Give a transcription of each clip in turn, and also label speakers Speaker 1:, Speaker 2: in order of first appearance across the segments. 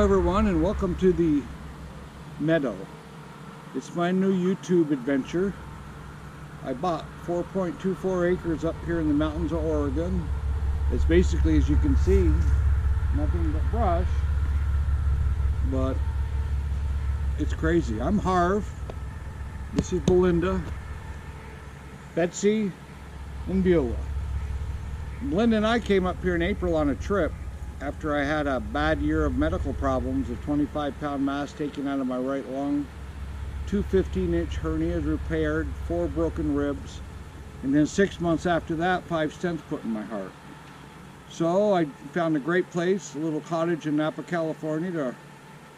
Speaker 1: everyone, and welcome to the Meadow. It's my new YouTube adventure. I bought 4.24 acres up here in the mountains of Oregon. It's basically, as you can see, nothing but brush, but it's crazy. I'm Harv, this is Belinda, Betsy, and Beulah. Belinda and I came up here in April on a trip after I had a bad year of medical problems, a 25-pound mass taken out of my right lung, 2 15-inch hernias repaired, 4 broken ribs, and then 6 months after that, 5 stents put in my heart. So I found a great place, a little cottage in Napa, California, to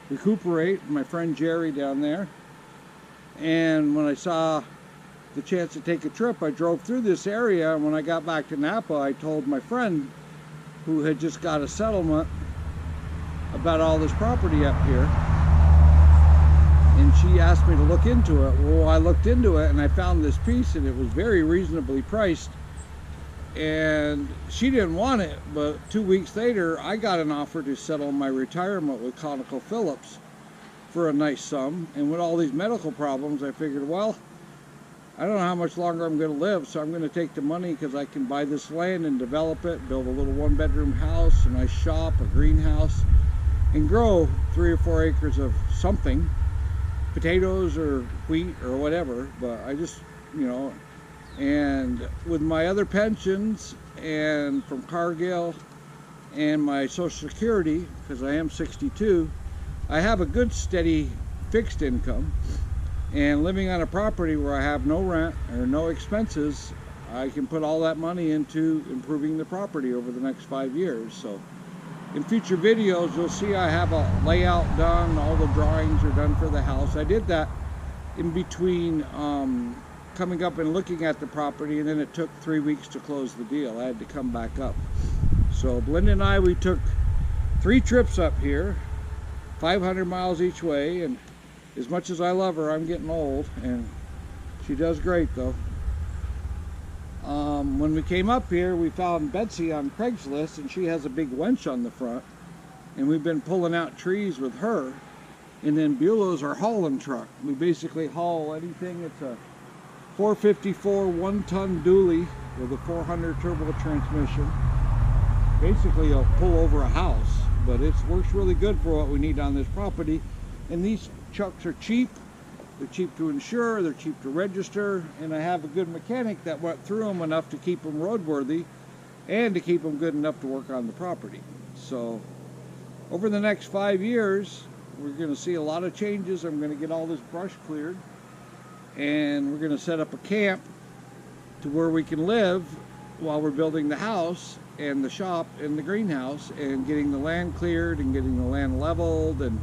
Speaker 1: recuperate with my friend Jerry down there. And when I saw the chance to take a trip, I drove through this area, and when I got back to Napa, I told my friend, who had just got a settlement, about all this property up here, and she asked me to look into it. Well, I looked into it and I found this piece, and it was very reasonably priced, and she didn't want it, but 2 weeks later I got an offer to settle my retirement with ConocoPhillips for a nice sum. And with all these medical problems, I figured, well, I don't know how much longer I'm going to live, so I'm going to take the money because I can buy this land and develop it, build a little 1-bedroom house, a nice shop, a greenhouse, and grow 3 or 4 acres of something, potatoes or wheat or whatever. But I just, and with my other pensions and from Cargill and my Social Security, because I am 62, I have a good steady fixed income. And living on a property where I have no rent or no expenses, I can put all that money into improving the property over the next 5 years. So in future videos, you'll see I have a layout done, all the drawings are done for the house. I did that in between coming up and looking at the property, and then it took 3 weeks to close the deal. I had to come back up. So Belinda and I, we took 3 trips up here, 500 miles each way, and as much as I love her, I'm getting old, and she does great though. When we came up here, we found Betsy on Craigslist, and she has a big winch on the front, and we've been pulling out trees with her. And then Beulah's our hauling truck. We basically haul anything. It's a 454 1-ton dually with a 400 turbo transmission. Basically, it'll pull over a house, but it works really good for what we need on this property. And these trucks are cheap. They're cheap to insure, they're cheap to register, and I have a good mechanic that went through them enough to keep them roadworthy and to keep them good enough to work on the property. So over the next 5 years, we're going to see a lot of changes. I'm going to get all this brush cleared, and we're going to set up a camp to where we can live while we're building the house and the shop and the greenhouse, and getting the land cleared and getting the land leveled and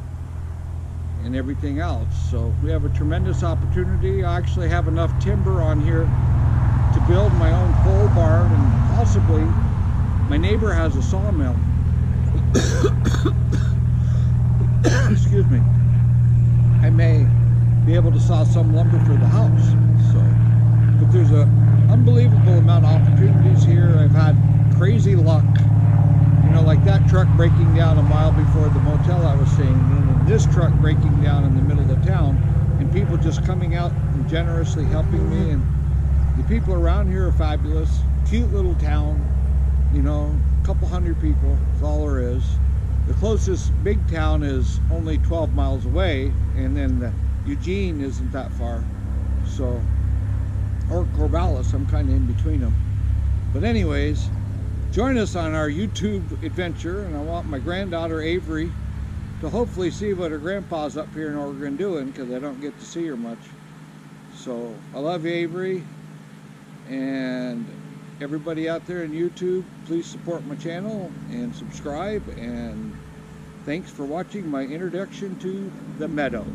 Speaker 1: everything else. So we have a tremendous opportunity. I actually have enough timber on here to build my own pole barn, and possibly my neighbor has a sawmill. Excuse me. I may be able to saw some lumber for the house. So, but there's an unbelievable amount of opportunities here. I've had crazy luck. Like that truck breaking down a mile before the motel I was staying in, and this truck breaking down in the middle of town, and people just coming out and generously helping me. And the people around here are fabulous. Cute little town, a couple hundred people is all there is. The closest big town is only 12 miles away, and then Eugene isn't that far. So, or Corvallis, I'm kind of in between them. But anyways, join us on our YouTube adventure, and I want my granddaughter Avery to hopefully see what her grandpa's up here in Oregon doing, because I don't get to see her much. So I love you, Avery, and everybody out there in YouTube, please support my channel and subscribe, and thanks for watching my introduction to the Meadow.